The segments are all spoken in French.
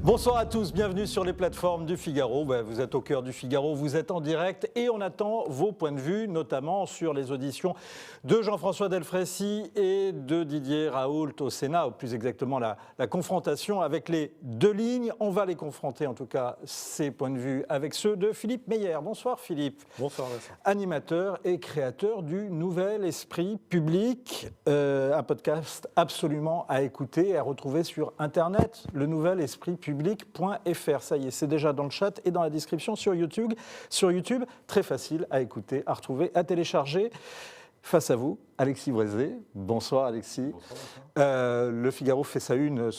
Bonsoir à tous, bienvenue sur les plateformes du Figaro. Vous êtes au cœur du Figaro, vous êtes en direct et on attend vos points de vue, notamment sur les auditions de Jean-François Delfraissy et de Didier Raoult au Sénat, ou plus exactement la confrontation avec les deux lignes. On va les confronter, en tout cas, ces points de vue avec ceux de Philippe Meyer. Bonsoir Philippe. Bonsoir Vincent. Animateur et créateur du Nouvel Esprit Public, un podcast absolument à écouter et à retrouver sur Internet, le Nouvel Esprit Public.fr. Ça y est, c'est déjà dans le chat et dans la description sur YouTube. Sur YouTube, très facile à écouter, à retrouver, à télécharger. Face à vous, Alexis Brézé. Bonsoir Alexis. Bonsoir. Le Figaro fait sa une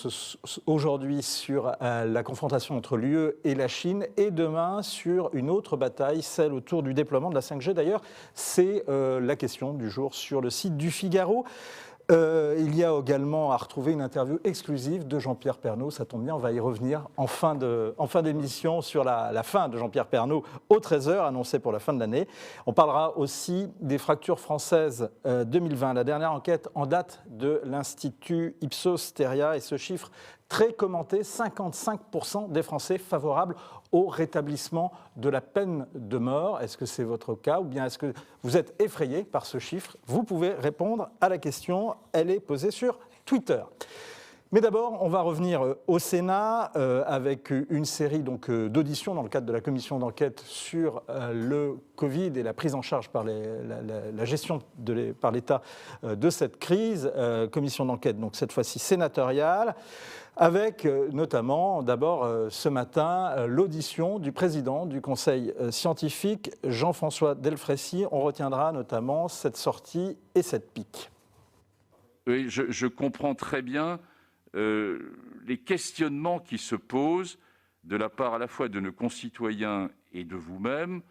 aujourd'hui sur la confrontation entre l'UE et la Chine et demain sur une autre bataille, celle autour du déploiement de la 5G. D'ailleurs, c'est la question du jour sur le site du Figaro. Il y a également à retrouver une interview exclusive de Jean-Pierre Pernaut. Ça tombe bien, on va y revenir en fin d'émission sur la fin de Jean-Pierre Pernaut aux 13h, annoncée pour la fin de l'année. On parlera aussi des fractures françaises 2020, la dernière enquête en date de l'Institut Ipsos Steria et ce chiffre très commenté, 55% des Français favorables au rétablissement de la peine de mort. Est-ce que c'est votre cas ou bien est-ce que vous êtes effrayé par ce chiffre? Vous pouvez répondre à la question, elle est posée sur Twitter. Mais d'abord, on va revenir au Sénat avec une série d'auditions dans le cadre de la commission d'enquête sur le Covid et la prise en charge par la gestion par l'État de cette crise. Commission d'enquête, donc cette fois-ci sénatoriale, avec notamment, d'abord ce matin, l'audition du président du Conseil scientifique, Jean-François Delfraissy. On retiendra notamment cette sortie et cette pique. Oui, je comprends très bien les questionnements qui se posent de la part à la fois de nos concitoyens et de vous-même,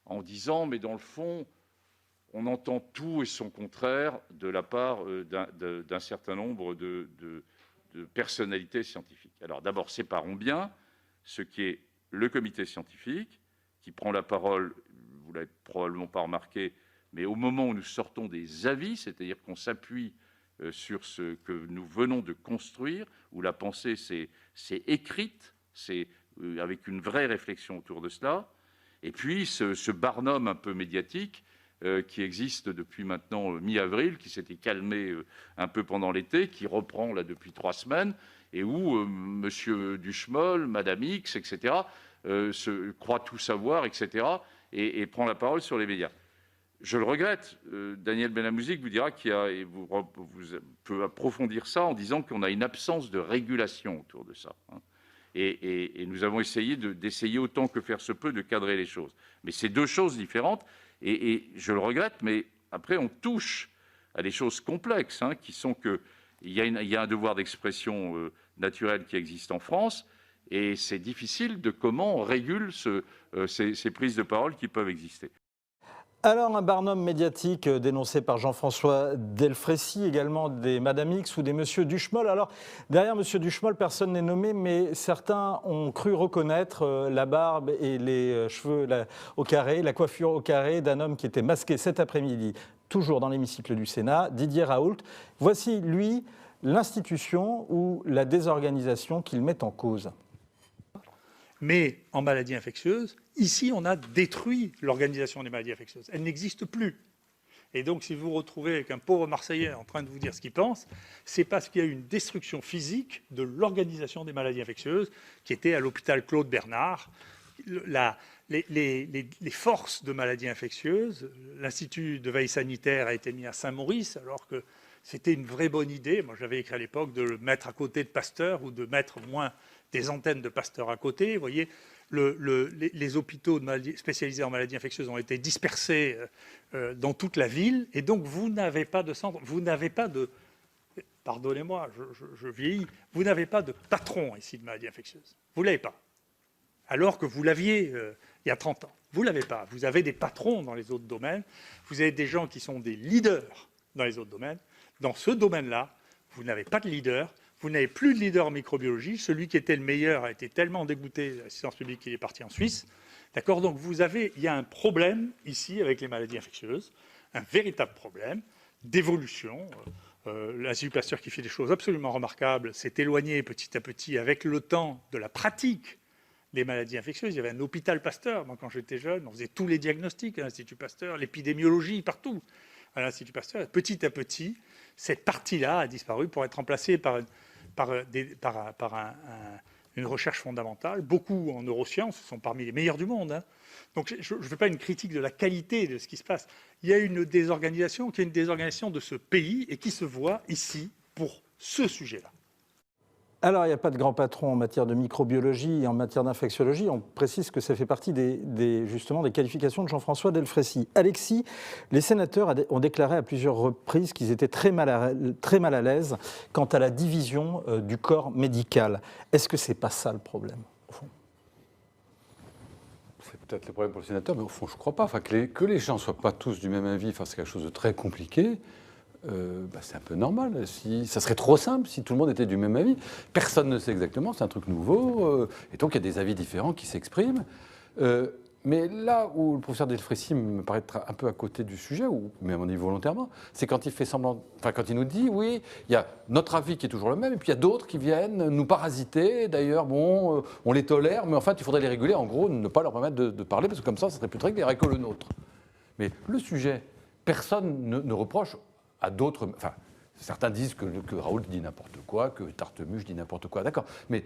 en disant, mais dans le fond, on entend tout et son contraire de la part d'un certain nombre de personnalités scientifiques. Alors d'abord, séparons bien ce qui est le comité scientifique, qui prend la parole, vous ne l'avez probablement pas remarqué, mais au moment où nous sortons des avis, c'est-à-dire qu'on s'appuie sur ce que nous venons de construire, où la pensée c'est écrite, c'est avec une vraie réflexion autour de cela, et puis ce barnum un peu médiatique qui existe depuis maintenant mi-avril, qui s'était calmé un peu pendant l'été, qui reprend là depuis 3 semaines, et où Monsieur Duchemol, Madame X, etc., se croit tout savoir, etc., et prend la parole sur les médias. Je le regrette. Daniel Benamouzik vous dira et vous peut approfondir ça en disant qu'on a une absence de régulation autour de ça. Hein. Et nous avons essayé d'essayer autant que faire se peut de cadrer les choses. Mais c'est deux choses différentes. Et je le regrette, mais après on touche à des choses complexes, hein, qui sont qu'il y a un devoir d'expression naturel qui existe en France. Et c'est difficile de comment on régule ces prises de parole qui peuvent exister. Alors, un barnum médiatique dénoncé par Jean-François Delfraissy, également des Madame X ou des Monsieur Duchemol. Alors, derrière Monsieur Duchemol, personne n'est nommé, mais certains ont cru reconnaître la barbe et les cheveux au carré, la coiffure au carré d'un homme qui était masqué cet après-midi, toujours dans l'hémicycle du Sénat, Didier Raoult. Voici, lui, l'institution ou la désorganisation qu'il met en cause. Mais en maladies infectieuses, ici, on a détruit l'organisation des maladies infectieuses. Elle n'existe plus. Et donc, si vous vous retrouvez avec un pauvre Marseillais en train de vous dire ce qu'il pense, c'est parce qu'il y a eu une destruction physique de l'organisation des maladies infectieuses qui était à l'hôpital Claude Bernard. Les forces de maladies infectieuses, l'Institut de veille sanitaire a été mis à Saint-Maurice, alors que c'était une vraie bonne idée. Moi, j'avais écrit à l'époque de le mettre à côté de Pasteur ou de mettre moins des antennes de Pasteur à côté. Vous voyez, les hôpitaux spécialisés en maladies infectieuses ont été dispersés dans toute la ville. Et donc, vous n'avez pas de centre, vous n'avez pas de... Pardonnez-moi, je vieillis. Vous n'avez pas de patron ici de maladies infectieuses. Vous ne l'avez pas. Alors que vous l'aviez il y a 30 ans. Vous ne l'avez pas. Vous avez des patrons dans les autres domaines. Vous avez des gens qui sont des leaders dans les autres domaines. Dans ce domaine-là, vous n'avez pas de leader. Vous n'avez plus de leader en microbiologie. Celui qui était le meilleur a été tellement dégoûté de l'assistance publique qu'il est parti en Suisse. D'accord ? Donc, il y a un problème ici avec les maladies infectieuses, un véritable problème d'évolution L'Institut Pasteur, qui fait des choses absolument remarquables, s'est éloigné petit à petit avec le temps de la pratique des maladies infectieuses. Il y avait un hôpital Pasteur. Moi, quand j'étais jeune, on faisait tous les diagnostics à l'Institut Pasteur, l'épidémiologie partout à l'Institut Pasteur. Et petit à petit, cette partie-là a disparu pour être remplacée par une recherche fondamentale. Beaucoup en neurosciences sont parmi les meilleurs du monde, hein. Donc, je ne fais pas une critique de la qualité de ce qui se passe. Il y a une désorganisation qui est une désorganisation de ce pays et qui se voit ici pour ce sujet-là. Alors, il n'y a pas de grand patron en matière de microbiologie et en matière d'infectiologie. On précise que ça fait partie justement des qualifications de Jean-François Delfraissy. Alexis, les sénateurs ont déclaré à plusieurs reprises qu'ils étaient très mal à l'aise quant à la division du corps médical. Est-ce que ce n'est pas ça le problème, au fond ? C'est peut-être le problème pour le sénateur, mais au fond, je ne crois pas. Enfin, que les gens ne soient pas tous du même avis, c'est quelque chose de très compliqué. C'est un peu normal. Ça serait trop simple si tout le monde était du même avis. Personne ne sait exactement, c'est un truc nouveau. Et donc, il y a des avis différents qui s'expriment. Mais là où le professeur Delfraissy me paraît être un peu à côté du sujet, ou même on dit volontairement, c'est quand il fait semblant, quand il nous dit, oui, il y a notre avis qui est toujours le même, et puis il y a d'autres qui viennent nous parasiter. D'ailleurs, bon, on les tolère, mais en fait, il faudrait les réguler. En gros, ne pas leur permettre de parler, parce que comme ça serait plus très clair que le nôtre. Mais le sujet, personne ne reproche à d'autres. Enfin, certains disent que Raoult dit n'importe quoi, que Tartemuche dit n'importe quoi, d'accord. Mais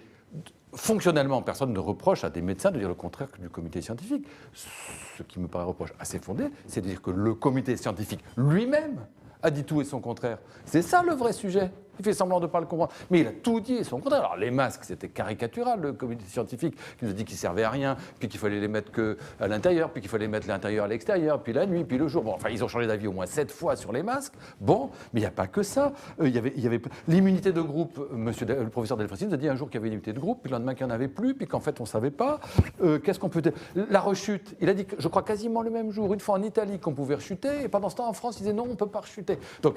fonctionnellement, personne ne reproche à des médecins de dire le contraire du comité scientifique. Ce qui me paraît reproche assez fondé, c'est de dire que le comité scientifique lui-même a dit tout et son contraire. C'est ça le vrai sujet. Il fait semblant de ne pas le comprendre. Mais il a tout dit et son contraire. Alors les masques, c'était caricatural, le comité scientifique qui nous a dit qu'ils ne servaient à rien, puis qu'il fallait les mettre qu'à l'intérieur, puis qu'il fallait mettre l'intérieur à l'extérieur, puis la nuit, puis le jour. Bon, enfin, ils ont changé d'avis au moins 7 fois sur les masques. Bon, mais il n'y a pas que ça. Il y avait l'immunité de groupe. Le professeur Delfraissy nous a dit un jour qu'il y avait une immunité de groupe, puis le lendemain qu'il n'y en avait plus, puis qu'en fait, on ne savait pas. Qu'est-ce qu'on peut dire ? La rechute. Il a dit, je crois, quasiment le même jour, une fois en Italie, qu'on pouvait rechuter, et pendant ce temps, en France, il disait non, on ne peut pas rechuter. Donc,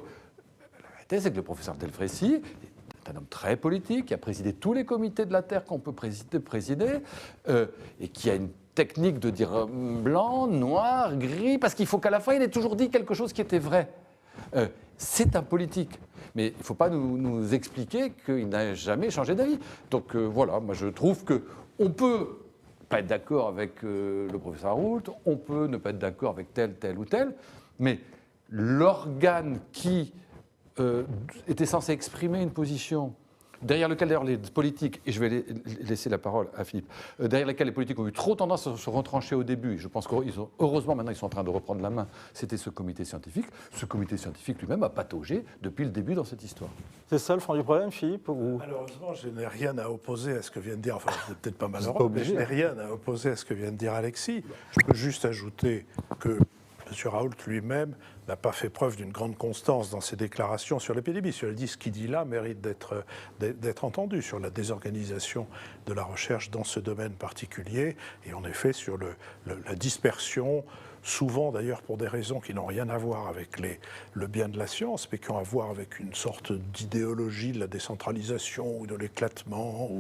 c'est que le professeur Delfraissy est un homme très politique, qui a présidé tous les comités de la Terre qu'on peut présider, et qui a une technique de dire blanc, noir, gris, parce qu'il faut qu'à la fin, il ait toujours dit quelque chose qui était vrai. C'est un politique. Mais il ne faut pas nous expliquer qu'il n'a jamais changé d'avis. Donc voilà, moi je trouve qu'on peut pas être d'accord avec le professeur Raoult, on peut ne pas être d'accord avec tel ou tel, mais l'organe qui était censé exprimer une position, derrière lequel d'ailleurs les politiques, et je vais laisser la parole à Philippe, derrière lequel les politiques ont eu trop tendance à se retrancher au début, et je pense qu'heureusement maintenant ils sont en train de reprendre la main, c'était ce comité scientifique. Ce comité scientifique lui-même a pataugé depuis le début dans cette histoire. C'est ça le fond du problème, Philippe ou... Malheureusement, je n'ai rien à opposer à ce que vient de dire, enfin c'est peut-être pas malheureux, mais je n'ai rien à opposer à ce que vient de dire Alexis. Je peux juste ajouter que M. Raoult lui-même n'a pas fait preuve d'une grande constance dans ses déclarations sur l'épidémie. Cela dit, ce qu'il dit là mérite d'être entendu sur la désorganisation de la recherche dans ce domaine particulier et en effet sur la dispersion, souvent d'ailleurs pour des raisons qui n'ont rien à voir avec le bien de la science, mais qui ont à voir avec une sorte d'idéologie de la décentralisation ou de l'éclatement.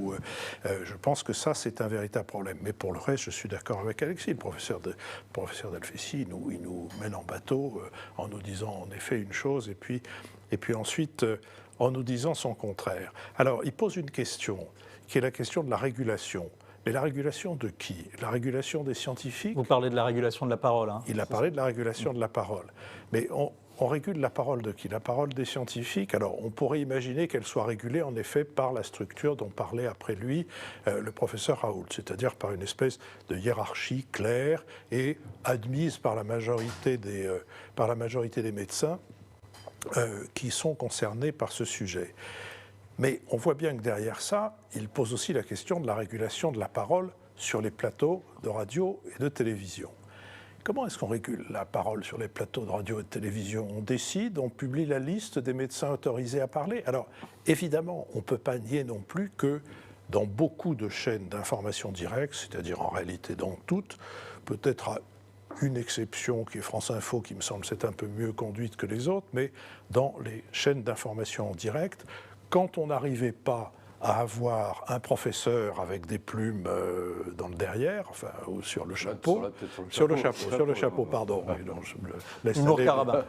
Je pense que ça, c'est un véritable problème. Mais pour le reste, je suis d'accord avec Alexis. Le professeur Delfraissy, il nous mène en bateau en nous disant en effet une chose, et puis ensuite en nous disant son contraire. Alors, il pose une question, qui est la question de la régulation. Mais la régulation de qui ? La régulation des scientifiques ? Vous parlez de la régulation de la parole. Hein. Il a parlé de la régulation de la parole. Mais on régule la parole de qui ? La parole des scientifiques. Alors, on pourrait imaginer qu'elle soit régulée, en effet, par la structure dont parlait après lui le professeur Raoult, c'est-à-dire par une espèce de hiérarchie claire et admise par la majorité des médecins qui sont concernés par ce sujet. Mais on voit bien que derrière ça, il pose aussi la question de la régulation de la parole sur les plateaux de radio et de télévision. Comment est-ce qu'on régule la parole sur les plateaux de radio et de télévision ? On décide, on publie la liste des médecins autorisés à parler. Alors, évidemment, on ne peut pas nier non plus que dans beaucoup de chaînes d'information directe, c'est-à-dire en réalité dans toutes, peut-être à une exception qui est France Info, qui me semble c'est un peu mieux conduite que les autres, mais dans les chaînes d'information en direct, quand on n'arrivait pas à avoir un professeur avec des plumes dans le derrière, enfin, ou sur le chapeau. Sur le chapeau, pardon. Oui, non, je me laisse Humour aller. Carabin.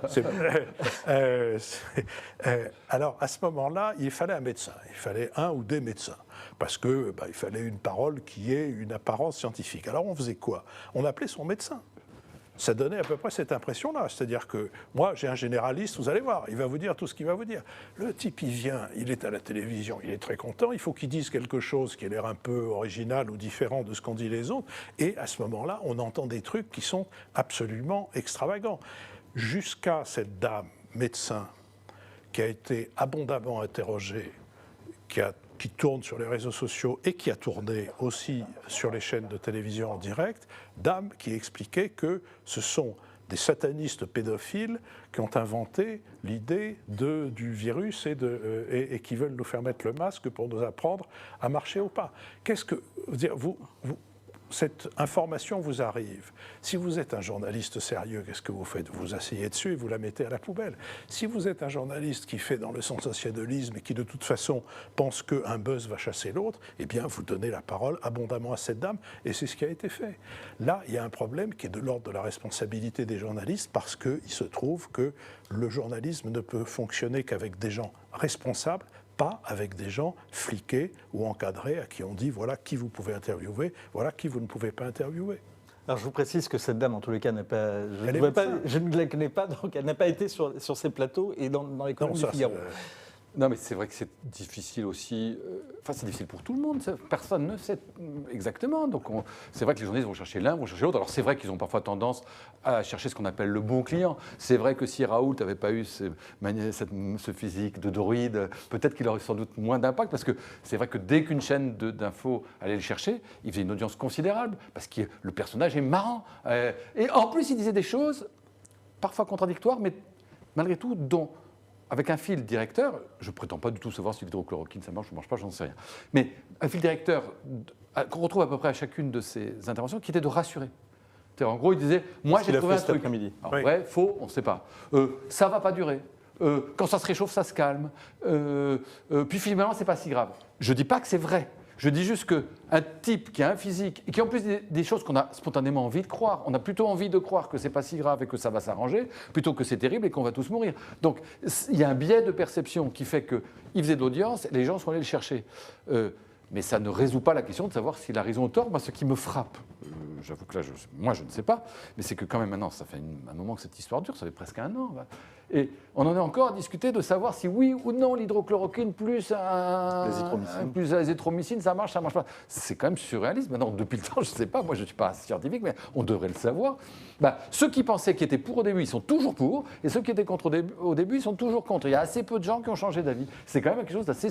Alors, à ce moment-là, il fallait un médecin. Il fallait un ou des médecins. Parce que il fallait une parole qui ait une apparence scientifique. Alors, on faisait quoi? On appelait son médecin. Ça donnait à peu près cette impression-là. C'est-à-dire que moi, j'ai un généraliste, vous allez voir, il va vous dire tout ce qu'il va vous dire. Le type, il vient, il est à la télévision, il est très content, il faut qu'il dise quelque chose qui a l'air un peu original ou différent de ce qu'ont dit les autres. Et à ce moment-là, on entend des trucs qui sont absolument extravagants. Jusqu'à cette dame, médecin, qui a été abondamment interrogée, qui tourne sur les réseaux sociaux et qui a tourné aussi sur les chaînes de télévision en direct, dame qui expliquait que ce sont des satanistes pédophiles qui ont inventé l'idée du virus et qui veulent nous faire mettre le masque pour nous apprendre à marcher au pas. Qu'est-ce que cette information vous arrive. Si vous êtes un journaliste sérieux, qu'est-ce que vous faites? Vous vous asseyez dessus et vous la mettez à la poubelle. Si vous êtes un journaliste qui fait dans le sensationnalisme et qui de toute façon pense qu'un buzz va chasser l'autre, eh bien vous donnez la parole abondamment à cette dame et c'est ce qui a été fait. Là, il y a un problème qui est de l'ordre de la responsabilité des journalistes parce qu'il se trouve que le journalisme ne peut fonctionner qu'avec des gens responsables, pas avec des gens fliqués ou encadrés à qui on dit voilà qui vous pouvez interviewer, voilà qui vous ne pouvez pas interviewer. Alors je vous précise que cette dame, en tous les cas, n'est pas, je ne la connais pas, donc elle n'a pas été sur ces plateaux et dans les colonnes du Figaro. Non, mais c'est vrai que c'est difficile aussi. Enfin, c'est difficile pour tout le monde. Personne ne sait exactement. Donc, c'est vrai que les journalistes vont chercher l'un, vont chercher l'autre. Alors, c'est vrai qu'ils ont parfois tendance à chercher ce qu'on appelle le bon client. C'est vrai que si Raoult n'avait pas eu ce physique de druide, peut-être qu'il aurait sans doute moins d'impact. Parce que c'est vrai que dès qu'une chaîne d'infos allait le chercher, il faisait une audience considérable. Parce que le personnage est marrant. Et en plus, il disait des choses parfois contradictoires, mais malgré tout, dont. Avec un fil directeur, je ne prétends pas du tout savoir si l'hydrochloroquine ça marche ou ne marche pas, j'en sais rien. Mais un fil directeur qu'on retrouve à peu près à chacune de ces interventions, qui était de rassurer. En gros, il disait, moi j'ai trouvé un truc. Alors, vrai, faux, on ne sait pas. Ça ne va pas durer. Quand ça se réchauffe, ça se calme. Puis finalement, ce n'est pas si grave. Je ne dis pas que c'est vrai. Je dis juste qu'un type qui a un physique, et qui en plus des choses qu'on a spontanément envie de croire, on a plutôt envie de croire que c'est pas si grave et que ça va s'arranger, plutôt que c'est terrible et qu'on va tous mourir. Donc il y a un biais de perception qui fait qu'il faisait de l'audience, les gens sont allés le chercher. Mais ça ne résout pas la question de savoir s'il a raison ou tort. Moi, ce qui me frappe, j'avoue que là, moi je ne sais pas, mais c'est que quand même maintenant, ça fait un moment que cette histoire dure, ça fait presque un an. Et on en est encore à discuter de savoir si oui ou non l'hydrochloroquine plus l'azithromycine, ça marche pas. C'est quand même surréaliste. Maintenant, depuis le temps, je ne sais pas, moi je ne suis pas scientifique, mais on devrait le savoir. Ceux qui pensaient qu'ils étaient pour au début, ils sont toujours pour, et ceux qui étaient contre au début, ils sont toujours contre. Il y a assez peu de gens qui ont changé d'avis. C'est quand même quelque chose d'assez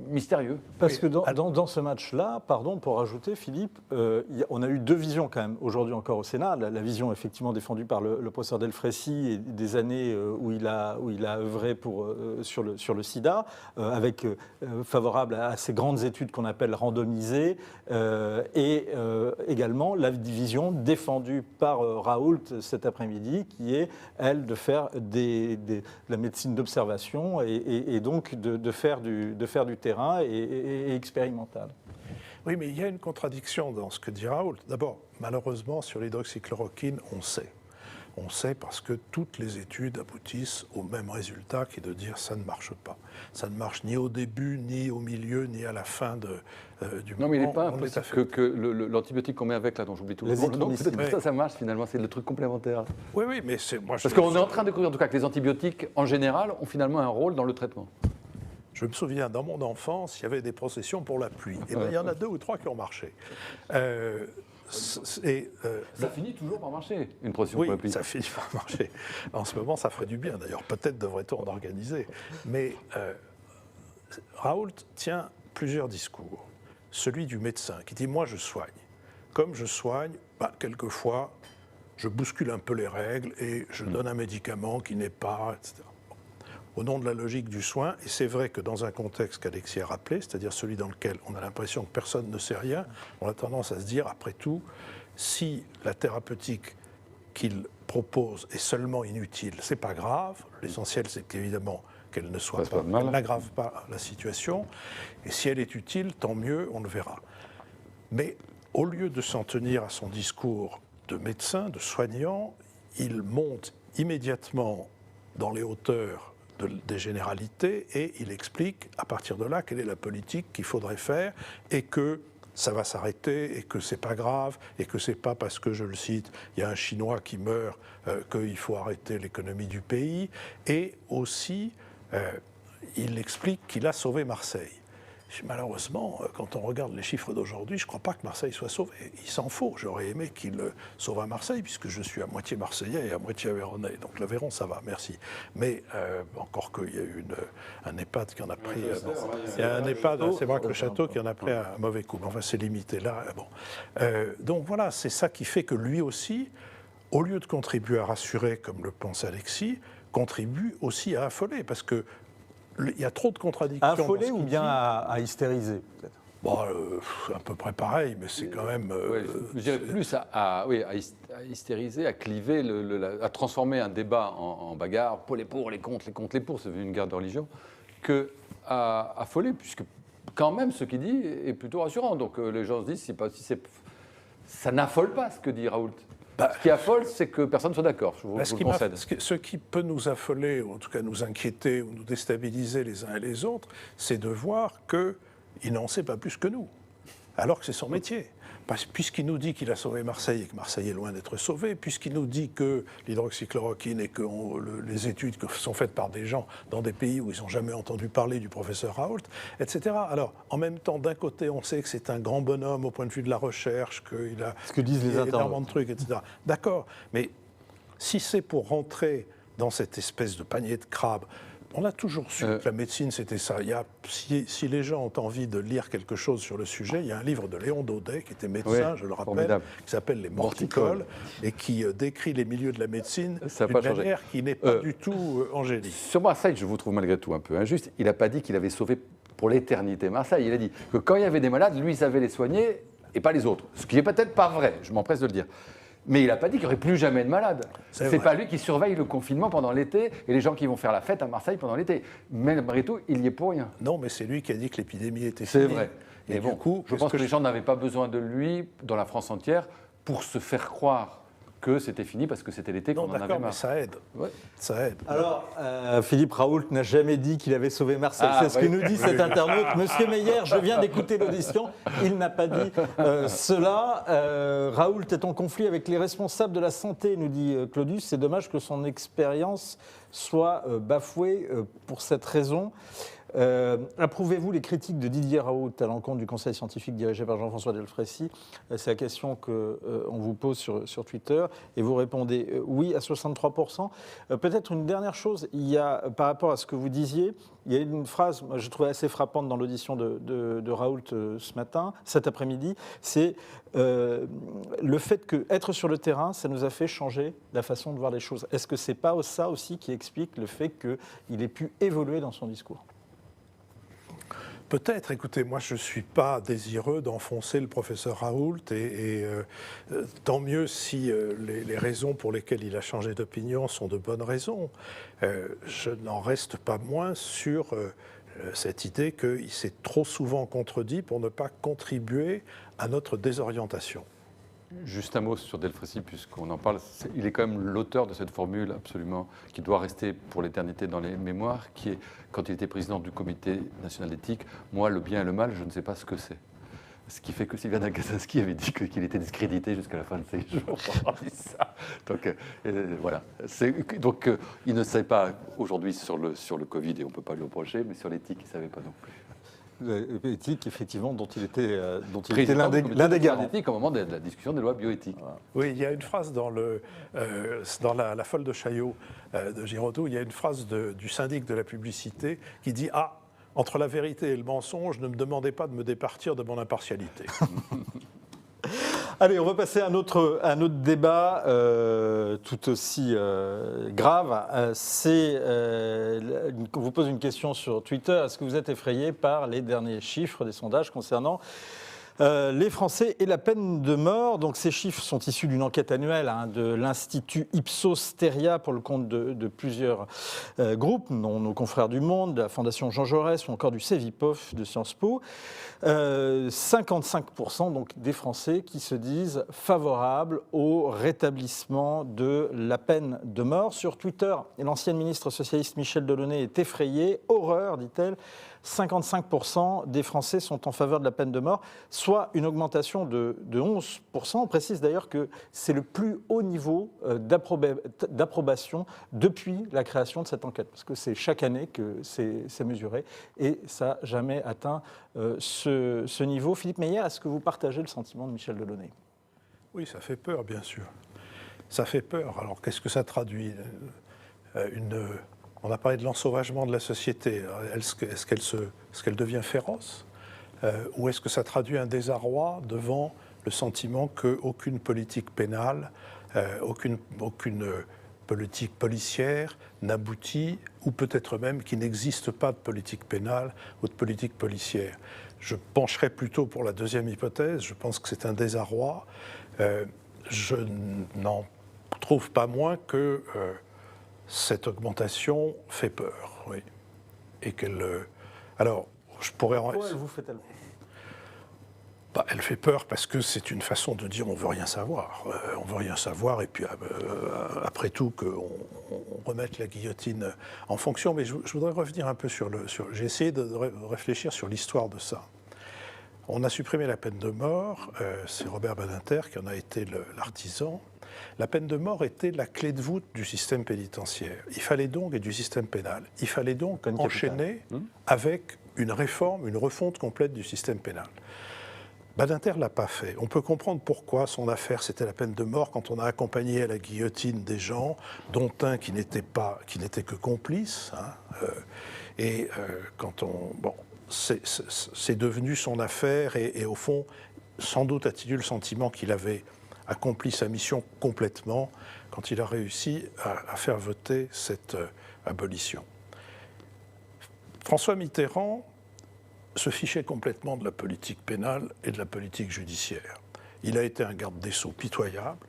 mystérieux. Parce que dans ce match-là, pardon, pour rajouter, Philippe, on a eu deux visions quand même, aujourd'hui encore au Sénat. La vision effectivement défendue par le professeur Delfraissy et des années où il a œuvré sur le sida, avec favorable à ces grandes études qu'on appelle randomisées, et également la division défendue par Raoult cet après-midi, qui est, elle, de faire de la médecine d'observation et donc de faire du terrain et expérimental. Oui, mais il y a une contradiction dans ce que dit Raoult. D'abord, malheureusement, sur l'hydroxychloroquine, on sait. On sait parce que toutes les études aboutissent au même résultat, qui est de dire ça ne marche pas. Ça ne marche ni au début, ni au milieu, ni à la fin du moment. Non, mais il n'est pas impossible que l'antibiotique qu'on met avec, là, dont j'oublie tout le nom, peut-être que ça marche finalement, c'est le truc complémentaire. Oui, mais c'est... Parce qu'on est en train de découvrir en tout cas que les antibiotiques, en général, ont finalement un rôle dans le traitement. Je me souviens, dans mon enfance, il y avait des processions pour la pluie. Et il y en a 2 ou 3 qui ont marché. Ça finit toujours par marcher, une procession pour la pluie. Oui, ça finit par marcher. En ce moment, ça ferait du bien. D'ailleurs, peut-être devrait-on en organiser. Mais Raoult tient plusieurs discours. Celui du médecin qui dit « moi, je soigne ». Comme je soigne, quelquefois, je bouscule un peu les règles et je donne un médicament qui n'est pas... etc. Au nom de la logique du soin, et c'est vrai que dans un contexte qu'Alexis a rappelé, c'est-à-dire celui dans lequel on a l'impression que personne ne sait rien, on a tendance à se dire, après tout, si la thérapeutique qu'il propose est seulement inutile, c'est pas grave. L'essentiel, c'est qu'évidemment, qu'elle ne soit Ça, c'est pas mal. elle n'aggrave pas la situation. Et si elle est utile, tant mieux, on le verra. Mais au lieu de s'en tenir à son discours de médecin, de soignant, il monte immédiatement dans les hauteurs des généralités et il explique à partir de là quelle est la politique qu'il faudrait faire et que ça va s'arrêter et que c'est pas grave et que c'est pas parce que, je le cite, il y a un Chinois qui meurt qu'il faut arrêter l'économie du pays. Et aussi, il explique qu'il a sauvé Marseille. Malheureusement, quand on regarde les chiffres d'aujourd'hui, je ne crois pas que Marseille soit sauvé. Il s'en faut. J'aurais aimé qu'il sauve à Marseille, puisque je suis à moitié marseillais et à moitié aveyronais. Donc l'Aveyron, ça va, merci. Mais encore qu'il y a eu un EHPAD qui en a pris... il y a un EHPAD, c'est vrai que le château qui en a pris un mauvais coup. Mais enfin, c'est limité là. Bon. Donc voilà, c'est ça qui fait que lui aussi, au lieu de contribuer à rassurer, comme le pense Alexis, contribue aussi à affoler, parce que il y a trop de contradictions. À affoler ou bien à hystériser, peut-être? Bon, à peu près pareil, mais c'est quand même... Ouais, je dirais plus à hystériser, à cliver, à transformer un débat en bagarre, pour les pour, les contre, les pour, c'est devenu une guerre de religion, qu'à affoler, puisque quand même ce qu'il dit est plutôt rassurant. Donc les gens se disent, ça n'affole pas ce que dit Raoult. Ce qui affole, c'est que personne ne soit d'accord, je vous le concède. Ce qui peut nous affoler, ou en tout cas nous inquiéter, ou nous déstabiliser les uns et les autres, c'est de voir qu'il n'en sait pas plus que nous, alors que c'est son métier. Puisqu'il nous dit qu'il a sauvé Marseille et que Marseille est loin d'être sauvé, puisqu'il nous dit que l'hydroxychloroquine et que les études sont faites par des gens dans des pays où ils n'ont jamais entendu parler du professeur Raoult, etc. Alors, en même temps, d'un côté, on sait que c'est un grand bonhomme au point de vue de la recherche, qu'il a ce que disent les énormément de trucs, etc. D'accord, mais si c'est pour rentrer dans cette espèce de panier de crabes, on a toujours su que la médecine, c'était ça. Si les gens ont envie de lire quelque chose sur le sujet, il y a un livre de Léon Daudet, qui était médecin, je le rappelle, formidable, qui s'appelle Les Morticoles, et qui décrit les milieux de la médecine d'une manière qui n'est pas du tout angélique. Sur Marseille, je vous trouve malgré tout un peu injuste. Il n'a pas dit qu'il avait sauvé pour l'éternité Marseille. Il a dit que quand il y avait des malades, lui, il savait les soigner et pas les autres. Ce qui n'est peut-être pas vrai, je m'empresse de le dire. Mais il n'a pas dit qu'il n'y aurait plus jamais de malades. C'est pas lui qui surveille le confinement pendant l'été et les gens qui vont faire la fête à Marseille pendant l'été. Mais malgré tout, il y est pour rien. Non, mais c'est lui qui a dit que l'épidémie était finie. C'est vrai. Et mais bon, du coup, je pense que les gens n'avaient pas besoin de lui dans la France entière pour se faire croire que c'était fini parce que c'était l'été qu'on en avait marre. Mais ça aide. Ouais. Ça aide. Alors, Philippe Raoult n'a jamais dit qu'il avait sauvé Marseille. C'est ce que nous dit cet internaute. Monsieur Meyer, je viens d'écouter l'audition. Il n'a pas dit cela. Raoult est en conflit avec les responsables de la santé, nous dit Claudius. C'est dommage que son expérience soit bafouée pour cette raison. Approuvez-vous les critiques de Didier Raoult à l'encontre du conseil scientifique dirigé par Jean-François Delfraissy? C'est la question qu'on vous pose sur Twitter et vous répondez oui à 63%. Peut-être une dernière chose, il y a, par rapport à ce que vous disiez, il y a une phrase que je trouvais assez frappante dans l'audition de Raoult cet après-midi, c'est le fait qu'être sur le terrain, ça nous a fait changer la façon de voir les choses. Est-ce que ce n'est pas ça aussi qui explique le fait qu'il ait pu évoluer dans son discours? Peut-être, écoutez, moi je ne suis pas désireux d'enfoncer le professeur Raoult et tant mieux si les raisons pour lesquelles il a changé d'opinion sont de bonnes raisons. Je n'en reste pas moins sur cette idée qu'il s'est trop souvent contredit pour ne pas contribuer à notre désorientation. Juste un mot sur Delfraissy, puisqu'on en parle. Il est quand même l'auteur de cette formule absolument qui doit rester pour l'éternité dans les mémoires, qui est, quand il était président du comité national d'éthique, moi, le bien et le mal, je ne sais pas ce que c'est. Ce qui fait que Sylviane Agacinski avait dit qu'il était discrédité jusqu'à la fin de ses jours. Donc, voilà. Donc, il ne sait pas aujourd'hui sur le Covid, et on ne peut pas lui reprocher, mais sur l'éthique, il ne savait pas non plus. Éthique, effectivement, dont il était l'un des garants. Au moment de la discussion des lois bioéthiques. Voilà. Oui, il y a une phrase dans la folle de Chaillot de Giraudoux, il y a une phrase du syndic de la publicité qui dit « Ah, entre la vérité et le mensonge, ne me demandez pas de me départir de mon impartialité. » Allez, on va passer à un autre débat tout aussi grave. On vous pose une question sur Twitter. Est-ce que vous êtes effrayé par les derniers chiffres des sondages concernant Les Français et la peine de mort. Donc, ces chiffres sont issus d'une enquête annuelle de l'Institut Ipsos Steria pour le compte de plusieurs groupes, dont nos confrères du Monde, de la Fondation Jean Jaurès ou encore du Cevipof de Sciences Po. 55% donc, des Français qui se disent favorables au rétablissement de la peine de mort. Sur Twitter, l'ancienne ministre socialiste Michèle Delaunay est effrayée. Horreur, dit-elle. 55% des Français sont en faveur de la peine de mort, soit une augmentation de 11%. On précise d'ailleurs que c'est le plus haut niveau d'approbation depuis la création de cette enquête, parce que c'est chaque année que c'est mesuré, et ça n'a jamais atteint ce niveau. Philippe Meyer, est-ce que vous partagez le sentiment de Michèle Delaunay ? Oui, ça fait peur, bien sûr. Ça fait peur. Alors, qu'est-ce que ça traduit ? On a parlé de l'ensauvagement de la société. Est-ce qu'elle devient féroce ? Ou est-ce que ça traduit un désarroi devant le sentiment qu'aucune politique pénale, aucune politique policière n'aboutit, ou peut-être même qu'il n'existe pas de politique pénale ou de politique policière ? Je pencherais plutôt pour la deuxième hypothèse. Je pense que c'est un désarroi. Je n'en trouve pas moins que cette augmentation fait peur, oui. Et qu'elle... alors, je pourrais... Pourquoi elle vous fait-elle peur ? Elle fait peur parce que c'est une façon de dire on ne veut rien savoir. On ne veut rien savoir, et puis après tout, qu'on remette la guillotine en fonction. Mais je voudrais revenir un peu j'ai essayé de réfléchir sur l'histoire de ça. On a supprimé la peine de mort, c'est Robert Badinter qui en a été l'artisan. La peine de mort était la clé de voûte du système pénitentiaire. Il fallait donc, et du système pénal, il fallait donc enchaîner avec une réforme, une refonte complète du système pénal. Badinter ne l'a pas fait. On peut comprendre pourquoi son affaire, c'était la peine de mort, quand on a accompagné à la guillotine des gens, dont un qui n'était que complice. Quand on... Bon, c'est devenu son affaire, et au fond, sans doute a-t-il eu le sentiment qu'il avait accompli sa mission complètement quand il a réussi à faire voter cette abolition. François Mitterrand se fichait complètement de la politique pénale et de la politique judiciaire. Il a été un garde des Sceaux pitoyable,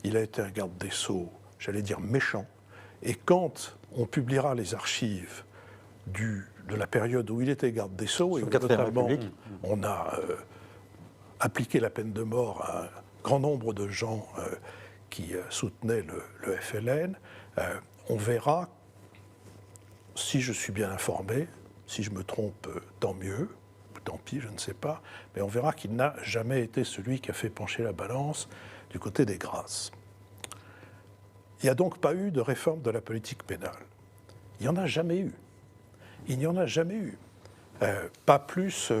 il a été un garde des Sceaux, j'allais dire méchant, et quand on publiera les archives de la période où il était garde des Sceaux, et où notamment on a appliqué la peine de mort à un grand nombre de gens qui soutenaient le FLN, on verra, si je suis bien informé, si je me trompe, tant mieux, tant pis, je ne sais pas, mais on verra qu'il n'a jamais été celui qui a fait pencher la balance du côté des grâces. Il n'y a donc pas eu de réforme de la politique pénale. Il n'y en a jamais eu. Il n'y en a jamais eu. Pas plus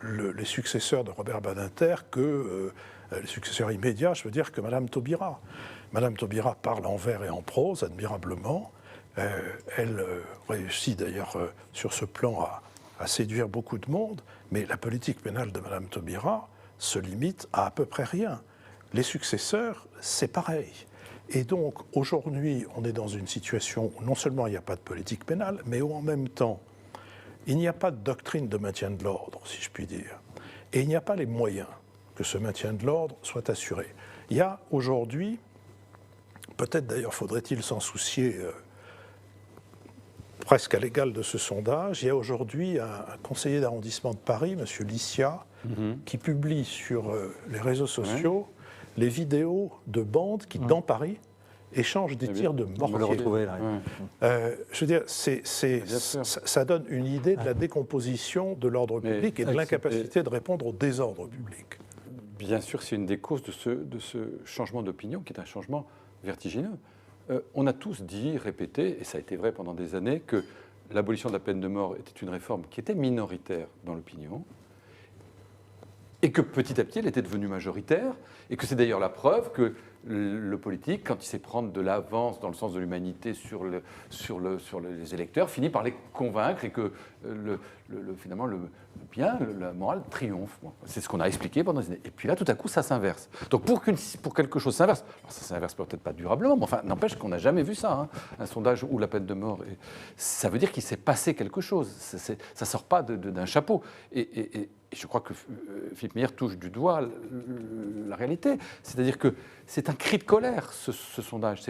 les successeurs de Robert Badinter que les successeurs immédiats, je veux dire, que Madame Taubira. Madame Taubira parle en vers et en prose, admirablement. Elle réussit d'ailleurs sur ce plan à séduire beaucoup de monde, mais la politique pénale de Madame Taubira se limite à peu près rien. Les successeurs, c'est pareil. Et donc, aujourd'hui, on est dans une situation où non seulement il n'y a pas de politique pénale, mais où en même temps, il n'y a pas de doctrine de maintien de l'ordre, si je puis dire. Et il n'y a pas les moyens que ce maintien de l'ordre soit assuré. Il y a aujourd'hui, peut-être d'ailleurs faudrait-il s'en soucier presque à l'égal de ce sondage, il y a aujourd'hui un conseiller d'arrondissement de Paris, M. Licia, qui publie sur les réseaux sociaux les vidéos de bandes qui, dans Paris, échangent des tirs de mortier. Je veux dire, ça donne une idée de la décomposition de l'ordre public et de l'incapacité de répondre au désordre public. Bien sûr, c'est une des causes de ce changement d'opinion, qui est un changement vertigineux. On a tous dit, répété, et ça a été vrai pendant des années, que l'abolition de la peine de mort était une réforme qui était minoritaire dans l'opinion, et que petit à petit, elle était devenue majoritaire, et que c'est d'ailleurs la preuve que le politique, quand il sait prendre de l'avance dans le sens de l'humanité sur les électeurs, finit par les convaincre et que finalement le bien, la morale triomphe. Bon, c'est ce qu'on a expliqué pendant des années. Et puis là, tout à coup, ça s'inverse. Donc pour quelque chose s'inverse, alors ça s'inverse peut-être pas durablement, mais enfin, n'empêche qu'on n'a jamais vu ça, hein, un sondage où la peine de mort, ça veut dire qu'il s'est passé quelque chose. Ça ne sort pas d'un chapeau. Et je crois que Philippe Meyer touche du doigt la réalité. C'est-à-dire que c'est un cri de colère, ce sondage.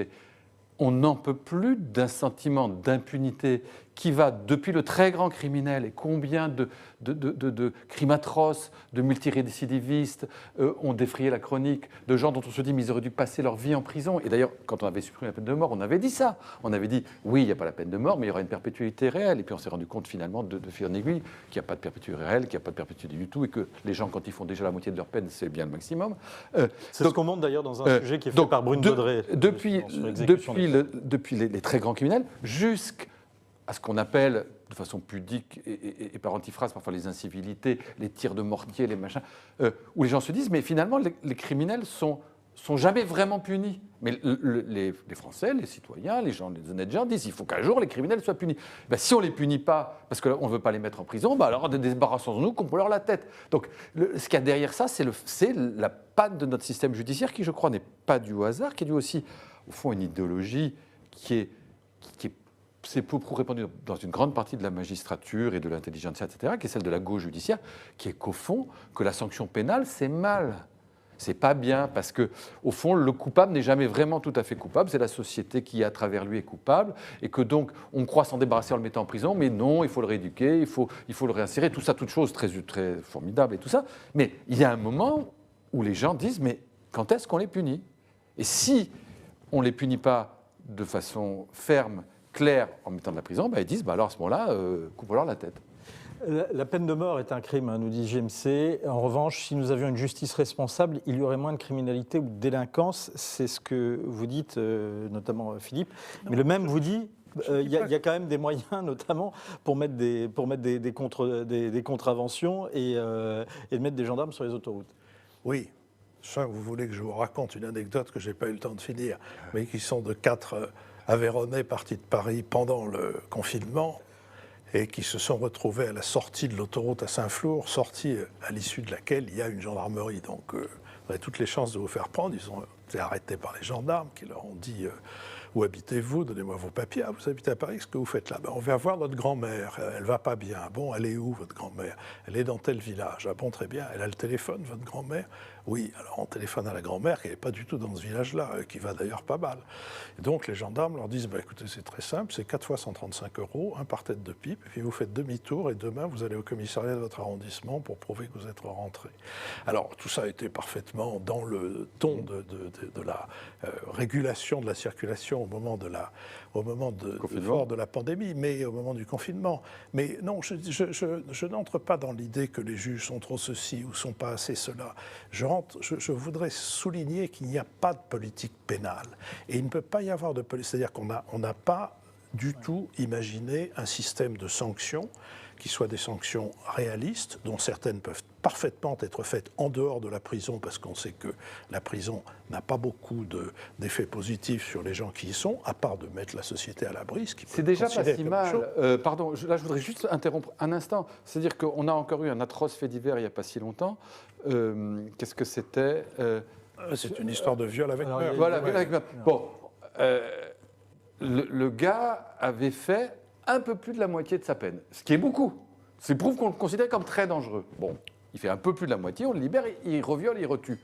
On n'en peut plus d'un sentiment d'impunité qui va depuis le très grand criminel et combien de crimes atroces, de multirécidivistes ont défrayé la chronique, de gens dont on se dit mais ils auraient dû passer leur vie en prison. Et d'ailleurs, quand on avait supprimé la peine de mort, on avait dit ça. On avait dit oui, il n'y a pas la peine de mort, mais il y aura une perpétuité réelle. Et puis on s'est rendu compte finalement de fil en aiguille qu'il n'y a pas de perpétuité réelle, qu'il n'y a pas de perpétuité du tout et que les gens, quand ils font déjà la moitié de leur peine, c'est bien le maximum. C'est ce qu'on montre d'ailleurs dans un sujet qui est fait par Brune Baudrey. Depuis les très grands criminels jusqu'à ce qu'on appelle, de façon pudique et par antiphrase, parfois les incivilités, les tirs de mortier, les machins, où les gens se disent, mais finalement, les criminels sont jamais vraiment punis. Mais les Français, les citoyens, les honnêtes gens disent, il faut qu'un jour les criminels soient punis. Ben, si on ne les punit pas, parce qu'on ne veut pas les mettre en prison, ben alors débarrassons-nous qu'on peut leur la tête. Donc ce qu'il y a derrière ça, c'est la panne de notre système judiciaire qui, je crois, n'est pas due au hasard, qui est due aussi, au fond, une idéologie c'est beaucoup répandu dans une grande partie de la magistrature et de l'intelligentsia, etc., qui est celle de la gauche judiciaire, qui est qu'au fond, que la sanction pénale, c'est mal. C'est pas bien, parce que, au fond, le coupable n'est jamais vraiment tout à fait coupable. C'est la société qui, à travers lui, est coupable, et que donc, on croit s'en débarrasser en le mettant en prison, mais non, il faut le rééduquer, il faut le réinsérer, tout ça, toutes choses très, très formidables et tout ça. Mais il y a un moment où les gens disent, mais quand est-ce qu'on les punit ? Et si on ne les punit pas de façon ferme, claire, en mettant de la prison, ils disent, alors à ce moment-là, coupe-leur la tête. La peine de mort est un crime, nous dit GMC. En revanche, si nous avions une justice responsable, il y aurait moins de criminalité ou de délinquance. C'est ce que vous dites, notamment Philippe. Mais le même vous dit, il y a quand même des moyens, notamment, pour mettre des contraventions et de mettre des gendarmes sur les autoroutes. Oui. Vous voulez que je vous raconte une anecdote que je n'ai pas eu le temps de finir, mais qui sont de 4 Aveyronnais partis de Paris pendant le confinement et qui se sont retrouvés à la sortie de l'autoroute à Saint-Flour, sortie à l'issue de laquelle il y a une gendarmerie. Donc, vous avez toutes les chances de vous faire prendre. Ils ont été arrêtés par les gendarmes qui leur ont dit où habitez-vous ? Donnez-moi vos papiers. Ah, vous habitez à Paris, qu'est-ce que vous faites là ? On vient voir notre grand-mère. Elle va pas bien. Bon, elle est où, votre grand-mère ? Elle est dans tel village. Ah bon, très bien. Elle a le téléphone, votre grand-mère ? Oui, alors on téléphone à la grand-mère qui n'est pas du tout dans ce village-là, qui va d'ailleurs pas mal. Et donc les gendarmes leur disent, écoutez, c'est très simple, c'est 4 fois 135 €, un par tête de pipe, et puis vous faites demi-tour, et demain vous allez au commissariat de votre arrondissement pour prouver que vous êtes rentré. Alors tout ça était parfaitement dans le ton de la régulation de la circulation au moment de la pandémie, mais au moment du confinement. Mais non, je n'entre pas dans l'idée que les juges sont trop ceci ou sont pas assez cela. Je voudrais souligner qu'il n'y a pas de politique pénale. Et il ne peut pas y avoir de politique. C'est-à-dire qu'on n'a pas du tout imaginé un système de sanctions qui soient des sanctions réalistes, dont certaines peuvent parfaitement être faites en dehors de la prison, parce qu'on sait que la prison n'a pas beaucoup d'effets positifs sur les gens qui y sont, à part de mettre la société à l'abri. C'est déjà pas si mal. Pardon, là je voudrais juste interrompre un instant. C'est-à-dire qu'on a encore eu un atroce fait divers il n'y a pas si longtemps. Qu'est-ce que c'était C'est une histoire de viol avec meurtre. Voilà, avec meurtre. Bon, le gars avait fait un peu plus de la moitié de sa peine, ce qui est beaucoup. C'est prouve qu'on le considère comme très dangereux. Bon, il fait un peu plus de la moitié, on le libère, il reviole, il retue.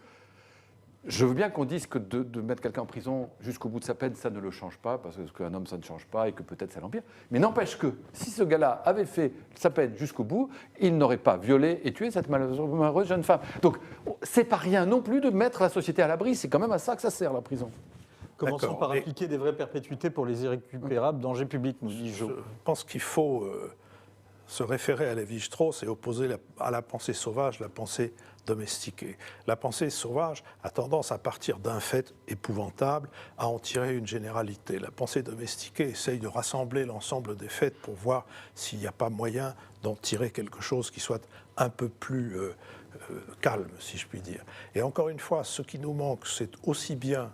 Je veux bien qu'on dise que de mettre quelqu'un en prison jusqu'au bout de sa peine, ça ne le change pas, parce qu'un homme, ça ne change pas et que peut-être ça l'empire. Mais n'empêche que, si ce gars-là avait fait sa peine jusqu'au bout, il n'aurait pas violé et tué cette malheureuse jeune femme. Donc, c'est pas rien non plus de mettre la société à l'abri, c'est quand même à ça que ça sert, la prison. Commençons par appliquer des vraies perpétuités pour les irrécupérables dangers publics, nous dit Jo. Je pense qu'il faut se référer à Lévi-Strauss et opposer à la pensée sauvage la pensée domestiquée. La pensée sauvage a tendance à partir d'un fait épouvantable à en tirer une généralité. La pensée domestiquée essaye de rassembler l'ensemble des faits pour voir s'il n'y a pas moyen d'en tirer quelque chose qui soit un peu plus calme, si je puis dire. Et encore une fois, ce qui nous manque, c'est aussi bien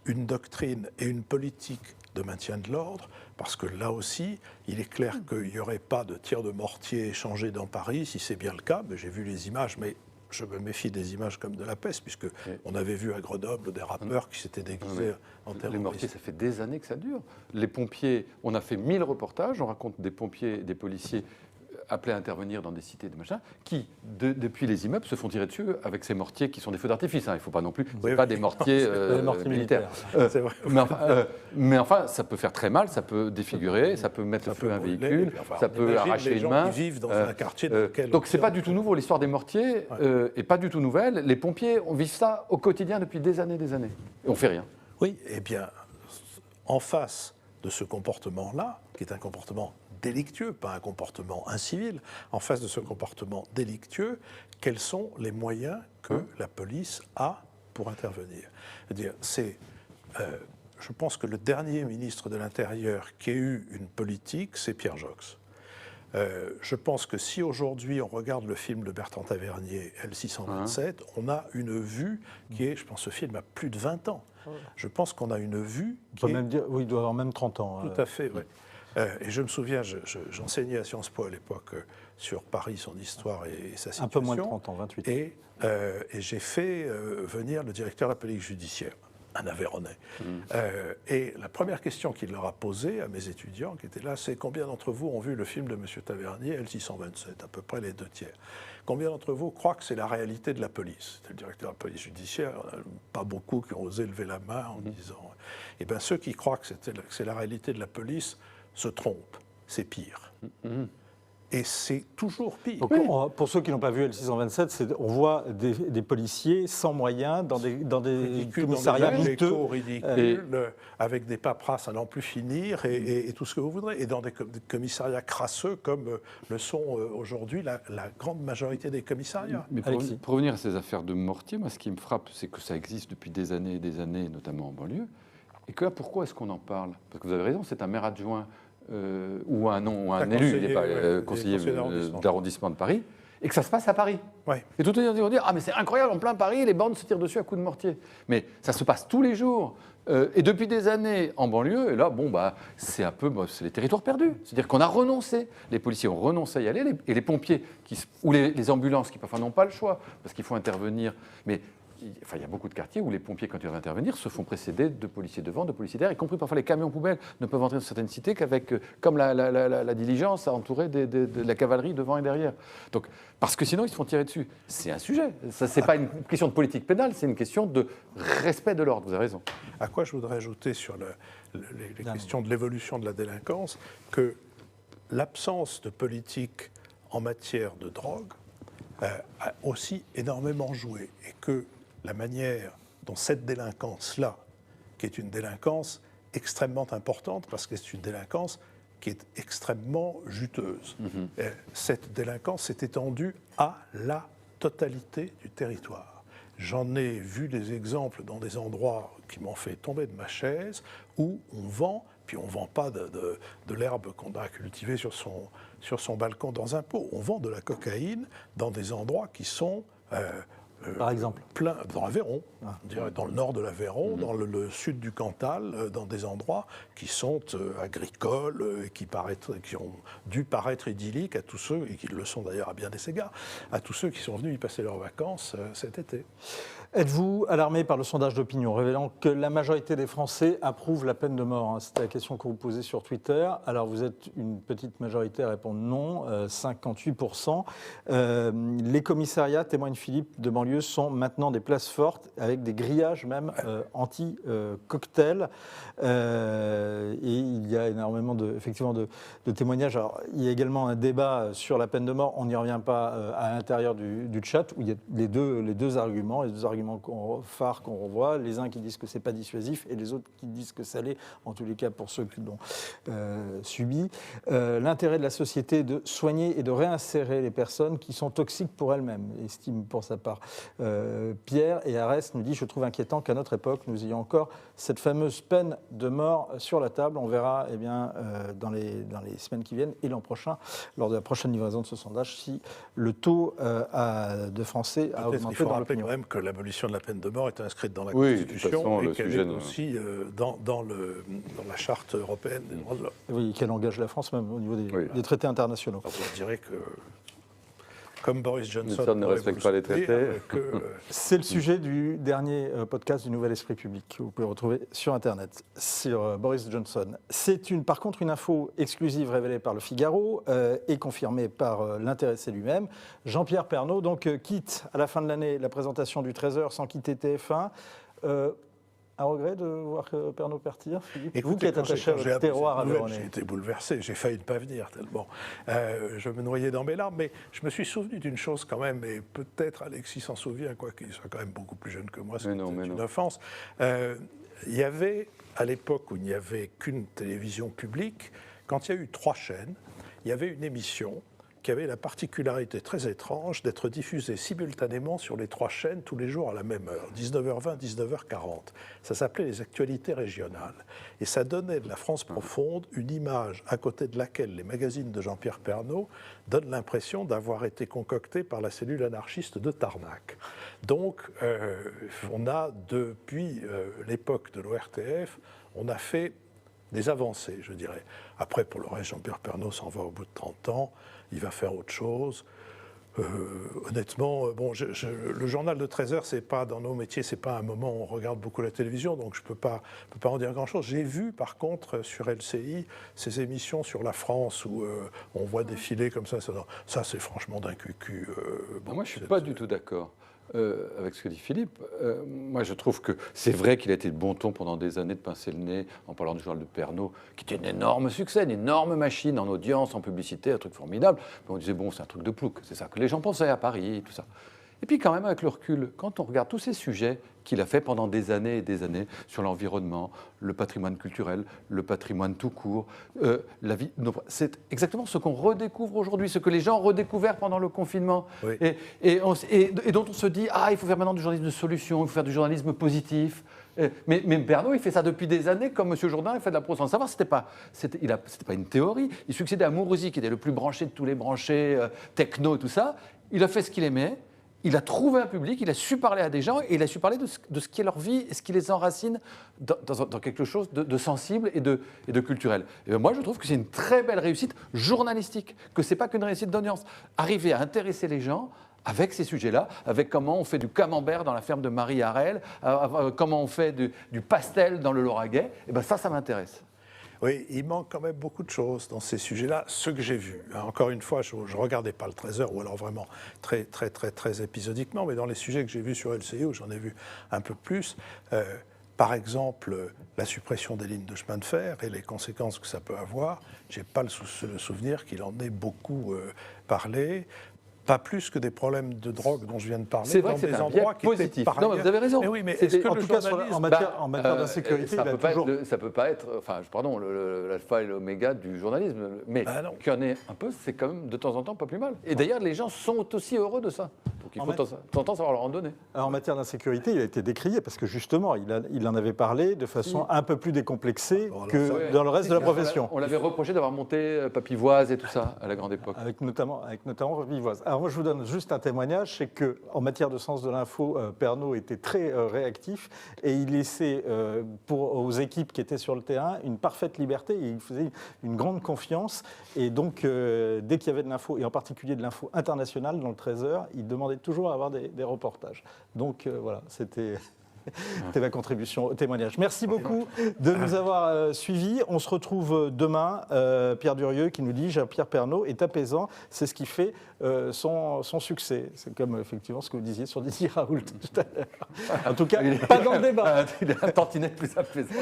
une doctrine et une politique de maintien de l'ordre, parce que là aussi, il est clair qu'il n'y aurait pas de tirs de mortier échangés dans Paris, si c'est bien le cas. J'ai vu les images, mais je me méfie des images comme de la peste, puisqu'on avait vu à Grenoble des rappeurs qui s'étaient déguisés en terroristes. Les mortiers, ça fait des années que ça dure. Les pompiers, on a fait 1000 reportages, on raconte des pompiers, des policiers appelés à intervenir dans des cités, des machins, qui, depuis les immeubles, se font tirer dessus avec ces mortiers qui sont des feux d'artifice. Il ne faut pas non plus, pas des mortiers, militaires. Mais enfin, ça peut faire très mal, ça peut défigurer, ça peut mettre le feu à un véhicule, ça peut arracher une main. Qui vivent dans un quartier dans lequel donc c'est pas du tout nouveau, l'histoire des mortiers est pas du tout nouvelle. Les pompiers, on vit ça au quotidien depuis des années, et on fait rien. Oui, eh bien, en face de ce comportement-là, qui est un comportement délictueux, pas un comportement incivil, en face de ce comportement délictueux, quels sont les moyens que la police a pour intervenir? Je pense que le dernier ministre de l'Intérieur qui a eu une politique, c'est Pierre Joxe. Je pense que si aujourd'hui on regarde le film de Bertrand Tavernier, L627, on a une vue qui est, je pense que ce film a plus de 20 ans. Je pense qu'on a une vue qui est... Même dire, oui, il doit avoir même 30 ans. Tout à fait, oui. Et je me souviens, j'enseignais à Sciences Po à l'époque sur Paris, son histoire et sa situation. Un peu moins de 30 ans, 28. Et j'ai fait venir le directeur de la police judiciaire, un Aveyronnais. Et la première question qu'il leur a posée à mes étudiants qui étaient là, c'est combien d'entre vous ont vu le film de M. Tavernier, L627, à peu près les 2/3. Combien d'entre vous croient que c'est la réalité de la police? C'était le directeur de la police judiciaire, pas beaucoup qui ont osé lever la main en disant... Eh bien, ceux qui croient que c'est la réalité de la police se trompent, c'est pire. Et c'est toujours pire. Donc, pour ceux qui n'ont pas vu L627, on voit des policiers sans moyens dans des commissariats miteux. Ridicules, avec des paperasses à n'en plus finir et tout ce que vous voudrez. Et dans des commissariats crasseux comme le sont aujourd'hui la grande majorité des commissariats. Mais pour revenir à ces affaires de mortier, moi ce qui me frappe, c'est que ça existe depuis des années, notamment en banlieue. Et que là, pourquoi est-ce qu'on en parle? Parce que vous avez raison, c'est un maire adjoint ou un élu, il n'est pas conseiller d'arrondissement de Paris, et que ça se passe à Paris. Ouais. Et tout le monde va dire, ah mais c'est incroyable, en plein Paris, les bandes se tirent dessus à coups de mortier. Mais ça se passe tous les jours. Et depuis des années en banlieue, et là, c'est un peu c'est les territoires perdus. C'est-à-dire qu'on a renoncé, les policiers ont renoncé à y aller, et les pompiers, ou les ambulances qui parfois n'ont pas le choix, parce qu'il faut intervenir. Mais il y a beaucoup de quartiers où les pompiers, quand ils doivent intervenir, se font précéder de policiers devant, de policiers derrière, y compris parfois les camions poubelles ne peuvent entrer dans certaines cités qu'avec, comme la diligence, entourée de la cavalerie devant et derrière. Donc, parce que sinon, ils se font tirer dessus. C'est un sujet. Ça, c'est pas une question de politique pénale, c'est une question de respect de l'ordre. Vous avez raison. À quoi je voudrais ajouter sur les questions de l'évolution de la délinquance, que l'absence de politique en matière de drogue a aussi énormément joué, et que la manière dont cette délinquance-là, qui est une délinquance extrêmement importante, parce que c'est une délinquance qui est extrêmement juteuse. Cette délinquance s'est étendue à la totalité du territoire. J'en ai vu des exemples dans des endroits qui m'ont fait tomber de ma chaise, où on vend, puis on ne vend pas de l'herbe qu'on a cultivée sur son balcon dans un pot, on vend de la cocaïne dans des endroits qui sont... par exemple plein, dans l'Aveyron, dans le nord de l'Aveyron, dans le sud du Cantal, dans des endroits qui sont agricoles et qui ont dû paraître idylliques à tous ceux, et qui le sont d'ailleurs à bien des égards, à tous ceux qui sont venus y passer leurs vacances cet été. Êtes-vous alarmé par le sondage d'opinion révélant que la majorité des Français approuvent la peine de mort? C'était la question que vous posez sur Twitter. Alors vous êtes une petite majorité à répondre non, 58%. Les commissariats, témoigne Philippe, de banlieue sont maintenant des places fortes avec des grillages même anti-cocktails. Et il y a énormément effectivement de témoignages. Alors, il y a également un débat sur la peine de mort. On n'y revient pas à l'intérieur du chat où il y a les deux arguments. Les deux arguments arguments phares qu'on revoit, les uns qui disent que ce n'est pas dissuasif et les autres qui disent que ça l'est, en tous les cas pour ceux qui l'ont subi. L'intérêt de la société est de soigner et de réinsérer les personnes qui sont toxiques pour elles-mêmes, estime pour sa part Pierre. Et Arès nous dit « Je trouve inquiétant qu'à notre époque, nous ayons encore cette fameuse peine de mort sur la table. » On verra dans les semaines qui viennent et l'an prochain, lors de la prochaine livraison de ce sondage, si le taux de Français a augmenté. Il faut dans rappeler l'opinion. quand même que l'abolition de la peine de mort est inscrite dans la Oui, de toute Constitution façon, et le qu'elle sujet est de- aussi dans la Charte européenne des droits de l'homme. Oui, qu'elle engage la France même au niveau des traités internationaux. Alors, je dirais que, comme Boris Johnson Johnson ne pourrait respecte vous pas les le dire, traités. C'est le sujet du dernier podcast du Nouvel Esprit Public que vous pouvez retrouver sur Internet, sur Boris Johnson. C'est par contre une info exclusive révélée par Le Figaro et confirmée par l'intéressé lui-même. Jean-Pierre Pernaut quitte à la fin de l'année la présentation du Trésor sans quitter TF1. Un regret de voir Pernaut partir, Philippe? Vous qui êtes attaché au terroir à Véronique. J'ai été bouleversé, j'ai failli ne pas venir tellement. Je me noyais dans mes larmes, mais je me suis souvenu d'une chose quand même, et peut-être Alexis s'en souvient, quoiqu'il soit quand même beaucoup plus jeune que moi, c'est une offense. Il y avait, à l'époque où il n'y avait qu'une télévision publique, quand il y a eu 3 chaînes, il y avait une émission qui avait la particularité très étrange d'être diffusée simultanément sur les 3 chaînes tous les jours à la même heure, 19h20, 19h40. Ça s'appelait les actualités régionales. Et ça donnait de la France profonde une image à côté de laquelle les magazines de Jean-Pierre Pernaut donnent l'impression d'avoir été concoctés par la cellule anarchiste de Tarnac. Donc, on a, depuis l'époque de l'ORTF, on a fait des avancées, je dirais. Après, pour le reste, Jean-Pierre Pernaut s'en va au bout de 30 ans, il va faire autre chose. Honnêtement, le journal de 13h, c'est pas, dans nos métiers, c'est pas un moment où on regarde beaucoup la télévision, donc je peux pas en dire grand-chose. J'ai vu, par contre, sur LCI, ces émissions sur la France où on voit défiler comme ça. Ça c'est franchement d'un cucu. Moi, je ne suis pas du tout d'accord avec ce que dit Philippe. Moi, je trouve que c'est vrai qu'il a été de bon ton pendant des années de pincer le nez en parlant du journal de Pernaut, qui était un énorme succès, une énorme machine en audience, en publicité, un truc formidable. Mais on disait, bon, c'est un truc de plouc, c'est ça que les gens pensaient à Paris, tout ça. Et puis quand même, avec le recul, quand on regarde tous ces sujets qu'il a fait pendant des années et des années sur l'environnement, le patrimoine culturel, le patrimoine tout court, la vie, c'est exactement ce qu'on redécouvre aujourd'hui, ce que les gens ont redécouvert pendant le confinement. Oui. Et dont on se dit, il faut faire maintenant du journalisme de solution, il faut faire du journalisme positif. Mais Pernaut, il fait ça depuis des années, comme M. Jourdain, il fait de la prose sans savoir. C'était pas une théorie. Il succédait à Mourouzi, qui était le plus branché de tous les branchés, techno et tout ça. Il a fait ce qu'il aimait. Il a trouvé un public, il a su parler à des gens et il a su parler de ce qui est leur vie et ce qui les enracine dans quelque chose de sensible et de culturel. Et moi, je trouve que c'est une très belle réussite journalistique, que ce n'est pas qu'une réussite d'audience. Arriver à intéresser les gens avec ces sujets-là, avec comment on fait du camembert dans la ferme de Marie Harel, comment on fait du pastel dans le Lauragais, et ben ça m'intéresse. Oui, il manque quand même beaucoup de choses dans ces sujets-là, ceux que j'ai vus. Encore une fois, je ne regardais pas le Trésor, ou alors vraiment très, très, très, très épisodiquement, mais dans les sujets que j'ai vus sur LCI, où j'en ai vu un peu plus, par exemple, la suppression des lignes de chemin de fer et les conséquences que ça peut avoir, je n'ai pas le souvenir qu'il en ait beaucoup parlé. Pas plus que des problèmes de drogue dont je viens de parler. C'est vrai que c'est un biais positif. Non, mais vous avez raison. Mais oui, mais est-ce que en le tout cas, journalisme... en matière d'insécurité, ça ne peut pas être, l'alpha et l'oméga du journalisme. Mais qu'il y en ait un peu, c'est quand même de temps en temps pas plus mal. Et d'ailleurs, les gens sont aussi heureux de ça. Donc il faut de temps en temps savoir leur en donner. Alors, en matière d'insécurité, il a été décrié parce que justement, il en avait parlé de façon un peu plus décomplexée que dans le reste de la profession. On l'avait reproché d'avoir monté Papivoise et tout ça à la grande époque. Avec notamment Papivoise. Alors moi, je vous donne juste un témoignage, c'est qu'en matière de sens de l'info, Pernaut était très réactif et il laissait aux équipes qui étaient sur le terrain une parfaite liberté et il faisait une grande confiance. Et donc, dès qu'il y avait de l'info, et en particulier de l'info internationale dans le 13h, il demandait toujours à avoir des reportages. Donc voilà, c'était ma contribution au témoignage. Merci beaucoup de nous avoir suivis. On se retrouve demain. Pierre Durieux qui nous dit « Jean-Pierre Pernaut est apaisant, c'est ce qui fait son succès ». C'est comme effectivement ce que vous disiez sur Didier Raoult tout à l'heure. En tout cas, pas dans le débat. Il a un tantinet plus apaisant.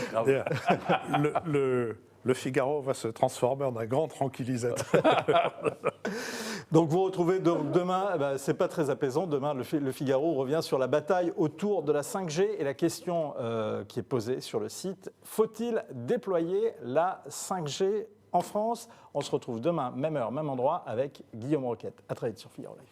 Le Figaro va se transformer en un grand tranquillisateur. Donc vous retrouvez demain, c'est pas très apaisant, demain le Figaro revient sur la bataille autour de la 5G et la question qui est posée sur le site, faut-il déployer la 5G en France? On se retrouve demain, même heure, même endroit, avec Guillaume Roquette. À très vite sur Figaro Live.